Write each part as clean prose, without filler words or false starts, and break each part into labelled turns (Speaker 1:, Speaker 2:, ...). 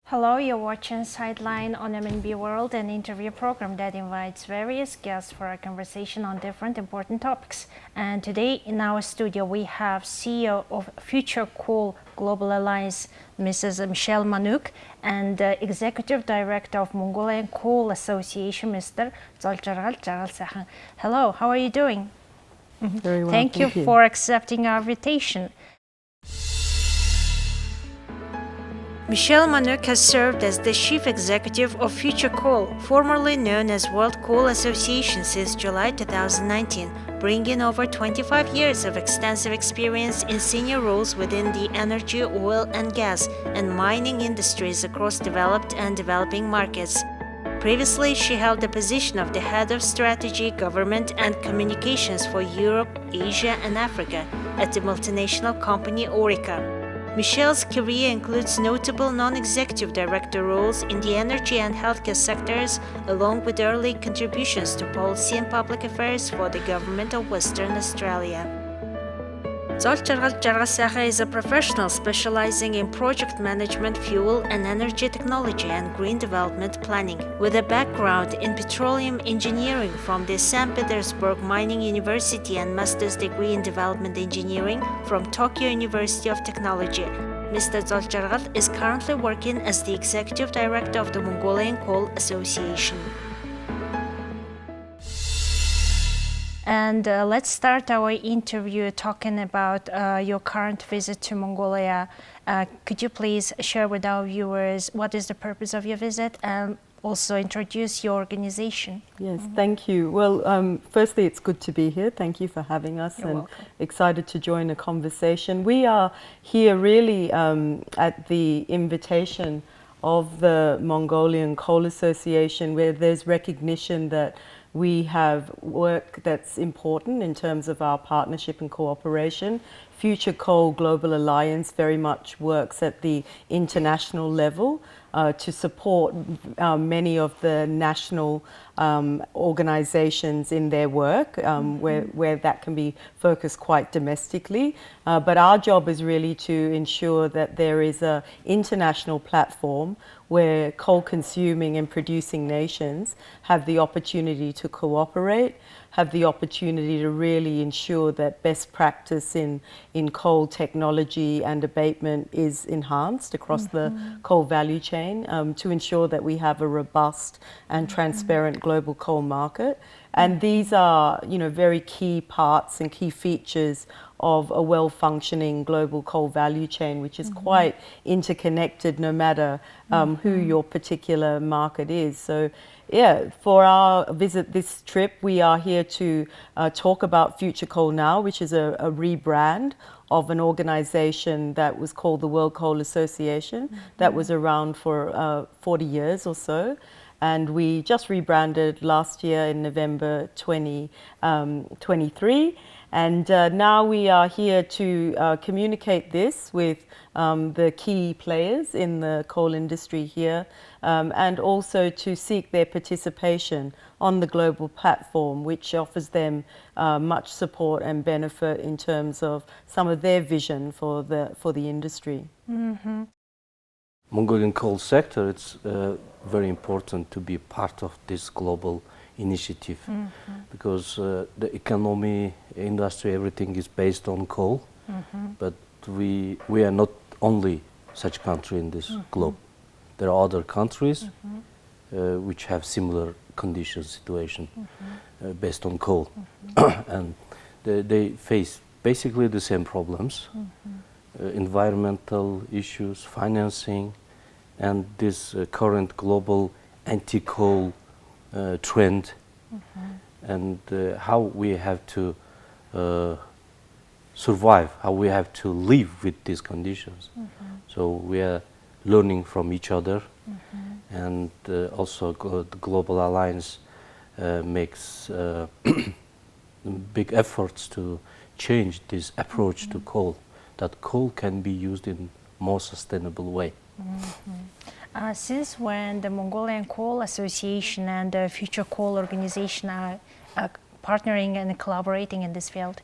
Speaker 1: Hello, you're watching Sideline on MNB World, an interview program that invites various guests for a conversation on different important topics. And today in our studio we have CEO of FutureCoal Global Alliance, Mrs. Michelle Manook, and Executive Director of Mongolian Coal Association, Mr. Zoljargal. Hello, how are you doing?
Speaker 2: Very well,
Speaker 1: Thank you for accepting our invitation. Michelle Manook has served as the Chief Executive of FutureCoal, formerly known as World Coal Association, since July 2019, bringing over 25 years of extensive experience in senior roles within the energy, oil and gas, and mining industries across developed and developing markets. Previously, she held the position of the Head of Strategy, Government and Communications for Europe, Asia and Africa at the multinational company Orica. Michelle's career includes notable non-executive director roles in the energy and healthcare sectors, along with early contributions to policy and public affairs for the government of Western Australia. Zoljargal is a professional specializing in project management, fuel and energy technology and green development planning, with a background in petroleum engineering from the St. Petersburg Mining University and master's degree in development engineering from Tokyo University of Technology. Mr. Zoljargal is currently working as the Executive Director of the Mongolian Coal Association. And let's start our interview talking about your current visit to Mongolia. Could you please share with our viewers what is the purpose of your visit and also introduce your organization?
Speaker 2: Yes, thank you. Well, firstly, it's good to be here. Thank you for having us.
Speaker 1: You're welcome.
Speaker 2: Excited to join the conversation. We are here really at the invitation of the Mongolian Coal Association, where there's recognition that we have work that's important in terms of our partnership and cooperation. FutureCoal Global Alliance very much works at the international level to support many of the national organizations in their work, where that can be focused quite domestically. But our job is really to ensure that there is an international platform where coal consuming and producing nations have the opportunity to cooperate, have the opportunity to really ensure that best practice in coal technology and abatement is enhanced across the coal value chain, to ensure that we have a robust and transparent global coal market. And these are, very key parts and key features of a well-functioning global coal value chain, which is quite interconnected no matter who your particular market is. So yeah, for our visit this trip, we are here to talk about FutureCoal now, which is a rebrand of an organization that was called the World Coal Association, that was around for 40 years or so. And we just rebranded last year in November 2023. And now we are here to communicate this with the key players in the coal industry here, and also to seek their participation on the global platform, which offers them much support and benefit in terms of some of their vision for the industry.
Speaker 3: Mongolian coal sector, it's very important to be part of this global initiative, because the economy, industry, everything is based on coal, but we are not only such country in this globe. There are other countries which have similar conditions, situation based on coal, and they face basically the same problems, environmental issues, financing, and this current global anti-coal trend, and how we have to survive, how we have to live with these conditions. So we are learning from each other, and also the Global Alliance makes big efforts to change this approach to coal, that coal can be used in more sustainable way.
Speaker 1: Since when the Mongolian Coal Association and the FutureCoal organization are partnering and collaborating in this field?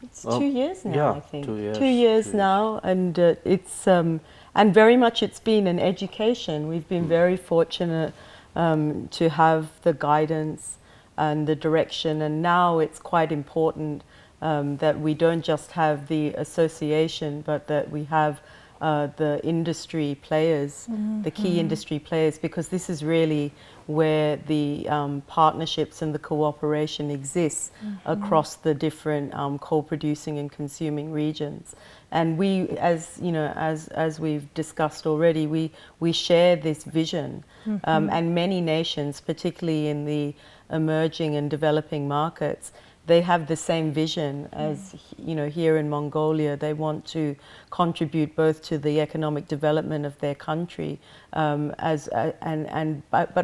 Speaker 2: It's
Speaker 3: Well,
Speaker 2: 2 years now,
Speaker 3: yeah,
Speaker 2: I think.
Speaker 3: 2 years.
Speaker 2: 2 years now, and it's and very much it's been an education. We've been very fortunate to have the guidance and the direction, and now it's quite important that we don't just have the association, but that we have the industry players, the key industry players, because this is really where the partnerships and the cooperation exists across the different coal producing and consuming regions. And we, as you know, as we've discussed already, we share this vision, and many nations, particularly in the emerging and developing markets, they have the same vision as, you know, here in Mongolia. They want to contribute both to the economic development of their country, but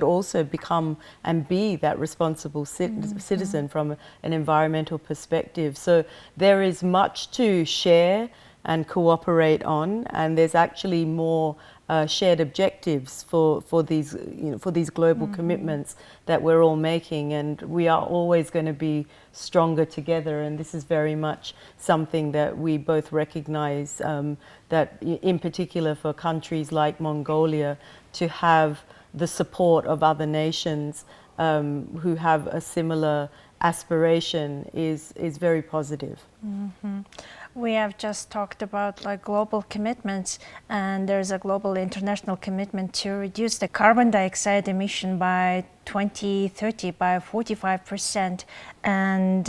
Speaker 2: also become and be that responsible citizen from an environmental perspective. So there is much to share and cooperate on, and there's actually more shared objectives for these, you know, for these global commitments that we're all making, and we are always going to be stronger together. And this is very much something that we both recognize, that in particular for countries like Mongolia, to have the support of other nations who have a similar aspiration is very positive.
Speaker 1: We have just talked about like global commitments, and there's a global international commitment to reduce the carbon dioxide emission by 2030 by 45%. And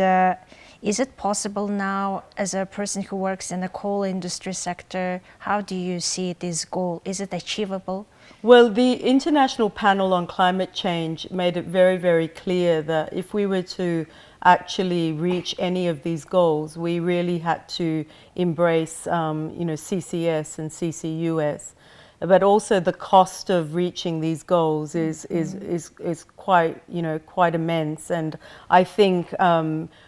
Speaker 1: is it possible now, as a person who works in the coal industry sector, how do you see this goal? Is it achievable?
Speaker 2: Well, the International Panel on Climate Change made it very, very clear that if we were to actually reach any of these goals, we really had to embrace, you know, CCS and CCUS. But also the cost of reaching these goals is quite, you know, quite immense. And I think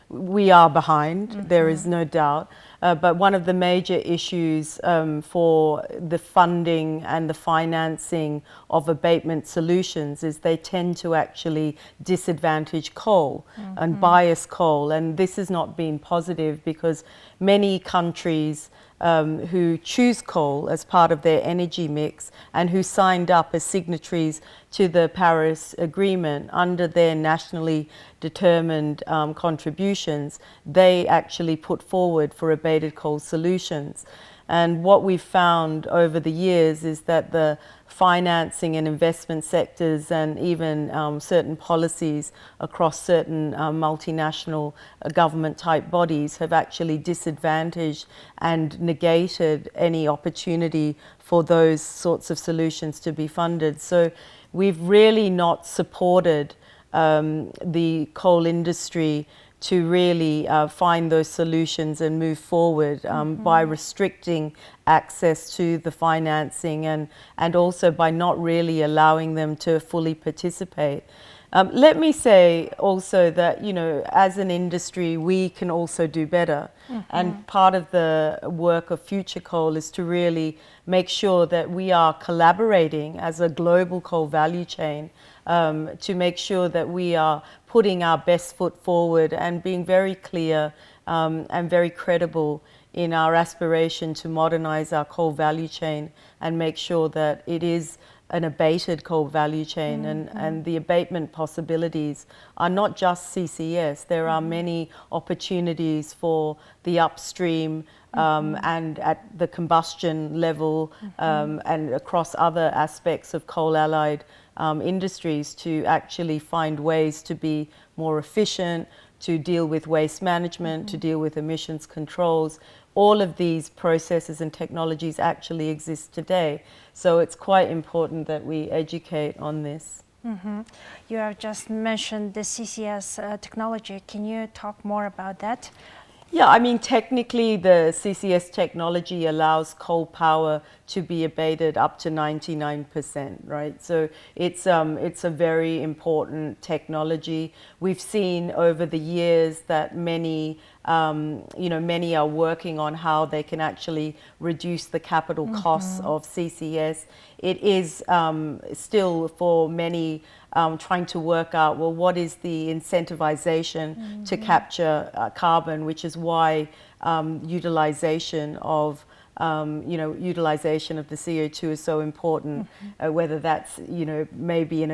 Speaker 2: we are behind, there is no doubt. But one of the major issues for the funding and the financing of abatement solutions is they tend to actually disadvantage coal and bias coal. And this has not been positive, because many countries who choose coal as part of their energy mix and who signed up as signatories to the Paris Agreement under their nationally determined contributions, they actually put forward for abated coal solutions. And what we've found over the years is that the financing and investment sectors, and even certain policies across certain multinational government type bodies, have actually disadvantaged and negated any opportunity for those sorts of solutions to be funded. So we've really not supported the coal industry to really find those solutions and move forward by restricting access to the financing, and also by not really allowing them to fully participate. Let me say also that, you know, as an industry, we can also do better. And part of the work of FutureCoal is to really make sure that we are collaborating as a global coal value chain, to make sure that we are putting our best foot forward and being very clear and very credible in our aspiration to modernize our coal value chain and make sure that it is an abated coal value chain. And the abatement possibilities are not just CCS. There are many opportunities for the upstream and at the combustion level and across other aspects of coal-allied industries to actually find ways to be more efficient, to deal with waste management, to deal with emissions controls. All of these processes and technologies actually exist today. So it's quite important that we educate on this.
Speaker 1: You have just mentioned the CCS technology. Can you talk more about that?
Speaker 2: Yeah, I mean, technically the CCS technology allows coal power to be abated up to 99%, right? So it's a very important technology. We've seen over the years that many many are working on how they can actually reduce the capital costs of CCS. It is still for many trying to work out, well, what is the incentivization to capture carbon, which is why utilization of utilization of the CO2 is so important, whether that's, maybe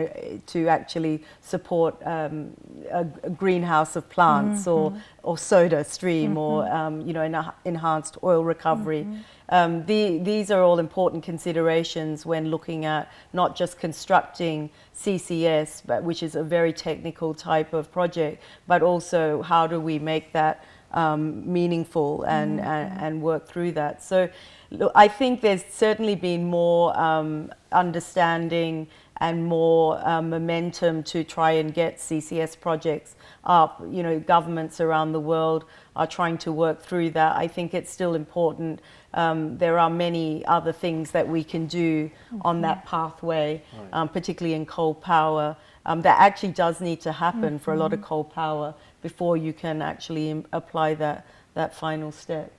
Speaker 2: to actually support a greenhouse of plants or soda stream or, enhanced oil recovery. These are all important considerations when looking at not just constructing CCS, which is a very technical type of project, but also how do we make that meaningful and work through that. So look, I think there's certainly been more understanding and more momentum to try and get CCS projects up. Governments around the world are trying to work through that. I think it's still important. There are many other things that we can do on that pathway, particularly in coal power. That actually does need to happen for a lot of coal power before you can actually apply that final step.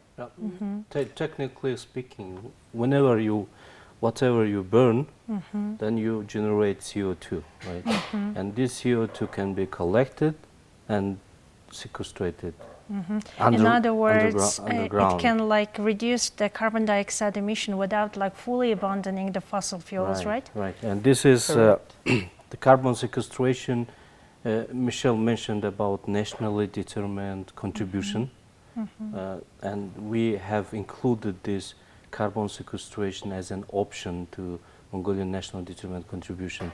Speaker 3: Technically speaking, whatever you burn, then you generate CO2, right? And this CO2 can be collected and sequestrated.
Speaker 1: In other words,
Speaker 3: underground.
Speaker 1: it can reduce the carbon dioxide emission without fully abandoning the fossil fuels, right?
Speaker 3: Right, and this is the carbon sequestration. Michelle mentioned about nationally determined contribution, and we have included this carbon sequestration as an option to Mongolian National Determined Contribution.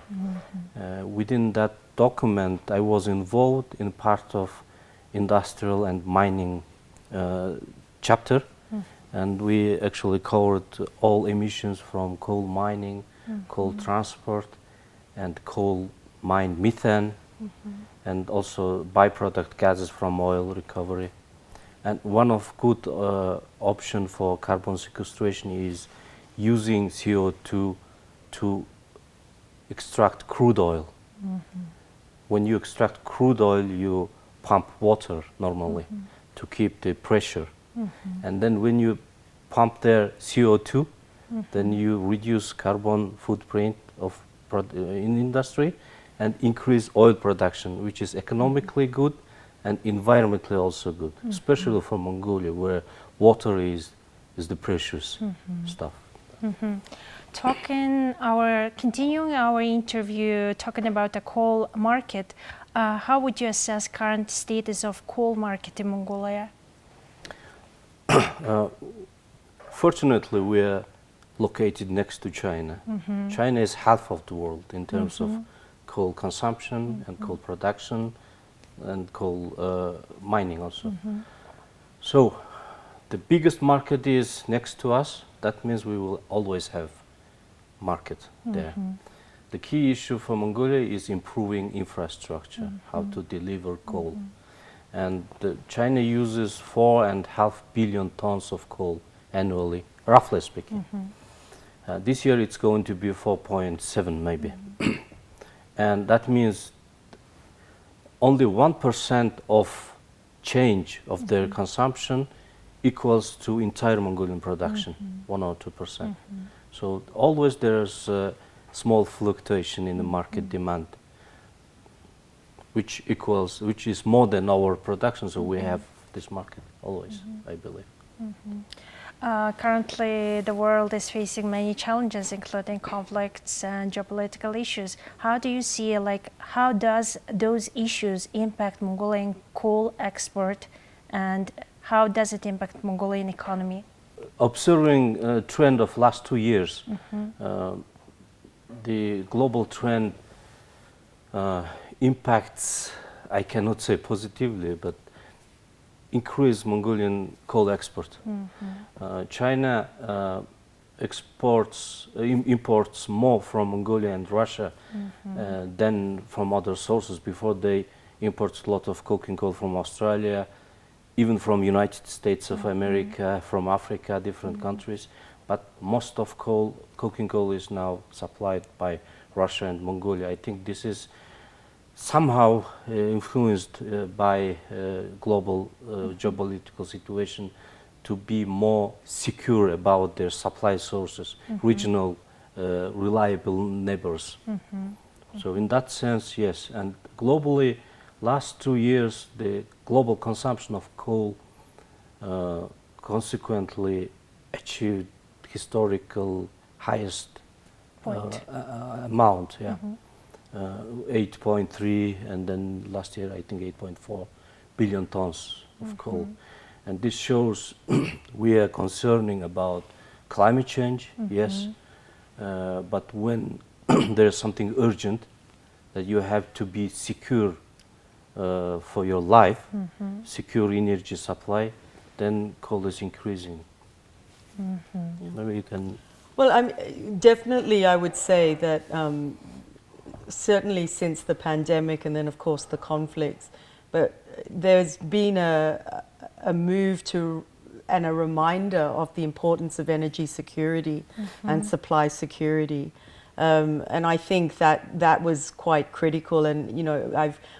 Speaker 3: Within that document, I was involved in part of industrial and mining chapter, and we actually covered all emissions from coal mining, coal transport, and coal mine methane, and also byproduct gases from oil recovery. And one of good option for carbon sequestration is using CO2 to extract crude oil. When you extract crude oil, you pump water normally to keep the pressure. And then when you pump their CO2, then you reduce carbon footprint of in industry and increase oil production, which is economically good and environmentally also good, especially for Mongolia, where water is the precious stuff.
Speaker 1: Continuing our interview, talking about the coal market, how would you assess current status of coal market in Mongolia?
Speaker 3: Fortunately, we are located next to China. China is half of the world in terms of coal consumption and coal production and coal mining also. So the biggest market is next to us. That means we will always have market there. The key issue for Mongolia is improving infrastructure, how to deliver coal. And China uses 4.5 billion tons of coal annually, roughly speaking. This year it's going to be 4.7 maybe. And that means only 1% of change of their consumption equals to entire Mongolian production, 1 or 2%. So always there's a small fluctuation in the market demand, which is more than our production, so we have this market always, I believe.
Speaker 1: Currently, the world is facing many challenges, including conflicts and geopolitical issues. How do you see, how does those issues impact Mongolian coal export, and how does it impact Mongolian economy?
Speaker 3: Observing a trend of last 2 years, the global trend impacts, I cannot say positively, but increase Mongolian coal export. China imports more from Mongolia and Russia than from other sources. Before, they import a lot of coking coal from Australia, even from United States of America, from Africa, different countries. But most of coking coal is now supplied by Russia and Mongolia. I think this is somehow influenced by global geopolitical situation to be more secure about their supply sources, regional reliable neighbors. So in that sense, yes. And globally, last 2 years, the global consumption of coal consequently achieved historical highest amount, 8.3, and then last year I think 8.4 billion tons of coal. And this shows we are concerning about climate change, yes, but when there is something urgent that you have to be secure for your life, secure energy supply, then coal is increasing. Maybe you can.
Speaker 2: Well, definitely I would say that certainly since the pandemic and then of course the conflicts, but there's been a move to and a reminder of the importance of energy security and supply security. And I think that was quite critical. And you know,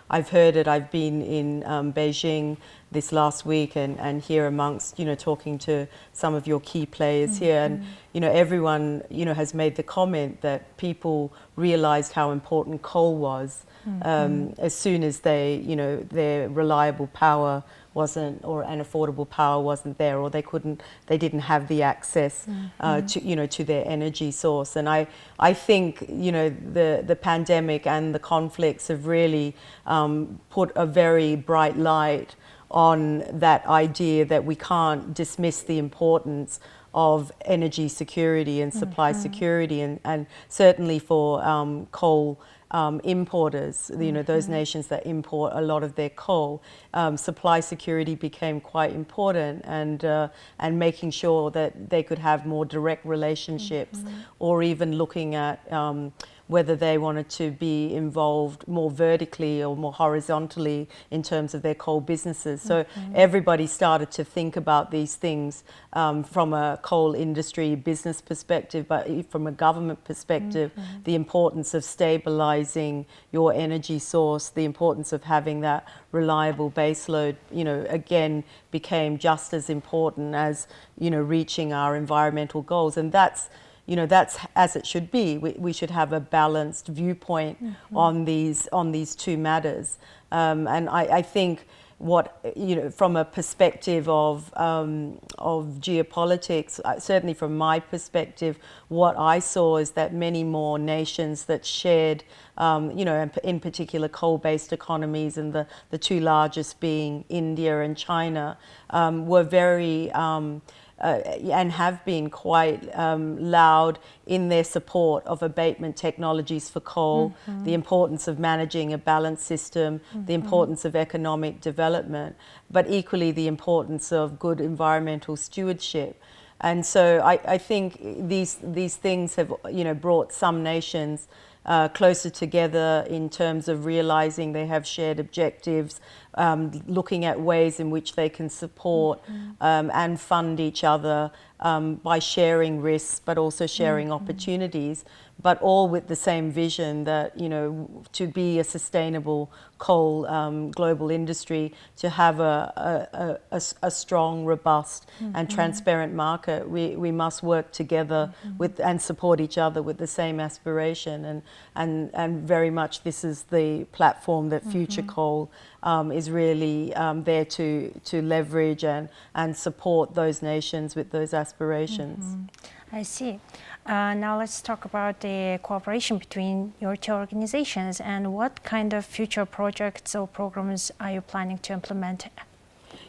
Speaker 2: I've heard it. I've been in Beijing this last week and here amongst, you know, talking to some of your key players here, and you know, everyone, you know, has made the comment that people realized how important coal was as soon as they, you know, their reliable power wasn't, or an affordable power wasn't there, or they didn't have the access to, you know, to their energy source. And I think, you know, the pandemic and the conflicts have really put a very bright light on that idea that we can't dismiss the importance of energy security and supply security, and certainly for coal importers, you know, those nations that import a lot of their coal, supply security became quite important, and making sure that they could have more direct relationships, or even looking at whether they wanted to be involved more vertically or more horizontally in terms of their coal businesses. So everybody started to think about these things from a coal industry business perspective, but from a government perspective, the importance of stabilizing your energy source, the importance of having that reliable baseload, you know, again, became just as important as, you know, reaching our environmental goals. And that's, you know, that's as it should be. We should have a balanced viewpoint on these two matters. And I think what, you know, from a perspective of geopolitics, certainly from my perspective, what I saw is that many more nations that shared, you know, in particular coal-based economies, and the two largest being India and China, were very and have been quite loud in their support of abatement technologies for coal, the importance of managing a balanced system, the importance of economic development, but equally the importance of good environmental stewardship. And so I think these things have, you know, brought some nations closer together in terms of realizing they have shared objectives, looking at ways in which they can support and fund each other by sharing risks, but also sharing opportunities, but all with the same vision that, you know, to be a sustainable coal global industry, to have a strong, robust and transparent market, we must work together with and support each other with the same aspiration. And very much this is the platform that FutureCoal is really there to leverage and support those nations with those aspirations.
Speaker 1: I see. Now let's talk about the cooperation between your two organizations, and what kind of future projects or programs are you planning to implement?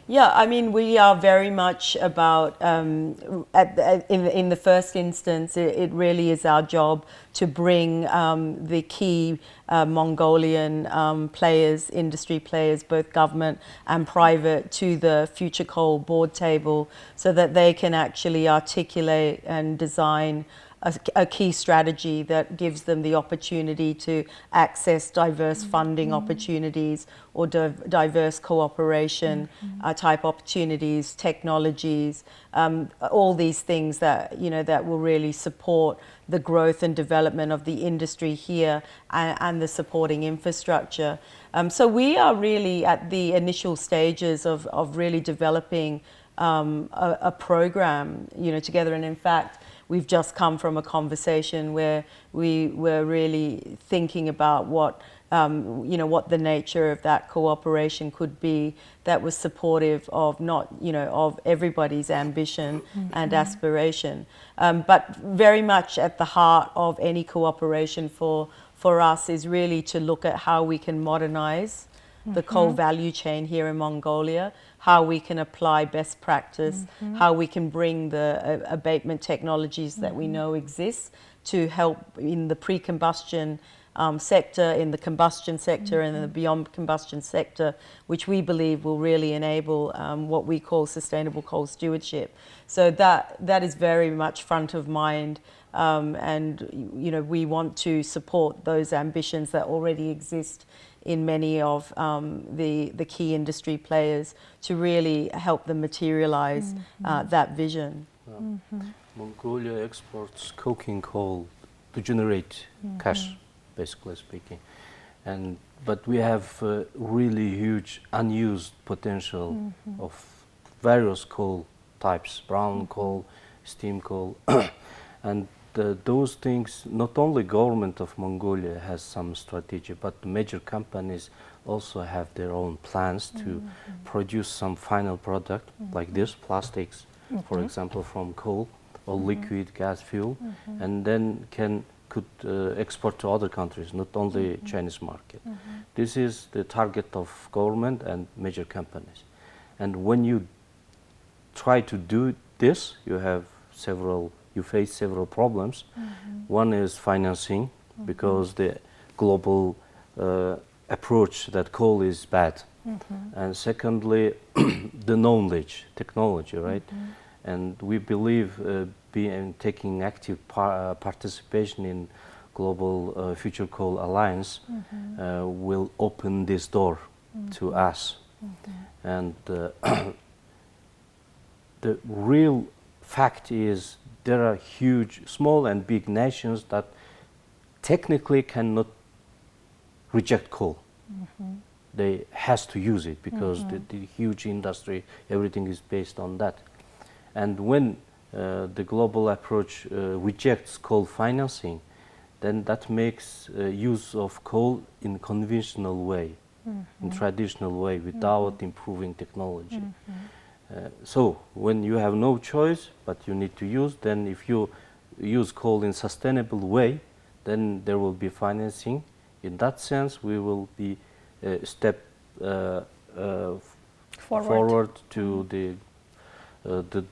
Speaker 2: Yeah, I mean, we are very much about, in the first instance, it really is our job to bring the key Mongolian players, industry players, both government and private, to the FutureCoal board table, so that they can actually articulate and design a key strategy that gives them the opportunity to access diverse funding opportunities or diverse cooperation type opportunities, technologies, all these things that, you know, that will really support the growth and development of the industry here and the supporting infrastructure. So we are really at the initial stages of really developing a program, you know, together. And in fact, we've just come from a conversation where we were really thinking about what, you know, what the nature of that cooperation could be that was supportive of not, you know, of everybody's ambition and aspiration. But very much at the heart of any cooperation for us is really to look at how we can modernize the coal value chain here in Mongolia, how we can apply best practice, how we can bring the abatement technologies that we know exist to help in the pre-combustion sector, in the combustion sector, and in the beyond combustion sector, which we believe will really enable what we call sustainable coal stewardship. So that is very much front of mind, and you know, we want to support those ambitions that already exist in many of the key industry players to really help them materialize that vision.
Speaker 3: Mongolia exports coking coal to generate cash, basically speaking, but we have really huge unused potential of various coal types: brown coal, steam coal, and those things, not only government of Mongolia has some strategy, but the major companies also have their own plans to produce some final product like this, plastics, for example, from coal or liquid gas fuel, and then could export to other countries, not only Chinese market. This is the target of government and major companies. And when you try to do this, you face several problems. One is financing, because the global approach that coal is bad. And secondly, the knowledge, technology, right? And we believe taking active participation in global FutureCoal Alliance will open this door to us. And the real fact is there are huge, small and big nations that technically cannot reject coal. They has to use it because the huge industry, everything is based on that. And when the global approach rejects coal financing, then that makes use of coal in conventional way, in traditional way, without improving technology. So when you have no choice, but you need to use, then if you use coal in sustainable way, then there will be financing. In that sense, we will be a step forward to the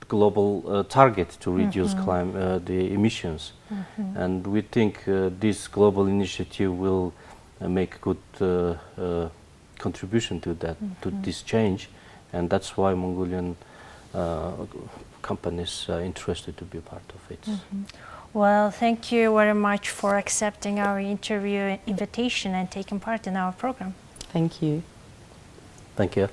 Speaker 3: global target to reduce the emissions. And we think this global initiative will make good contribution to that, to this change. And that's why Mongolian companies are interested to be part of it.
Speaker 1: Well, thank you very much for accepting our interview invitation and taking part in our program.
Speaker 2: Thank you.
Speaker 3: Thank you.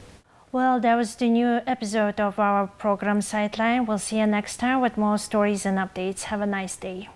Speaker 1: Well, that was the new episode of our program Sideline. We'll see you next time with more stories and updates. Have a nice day.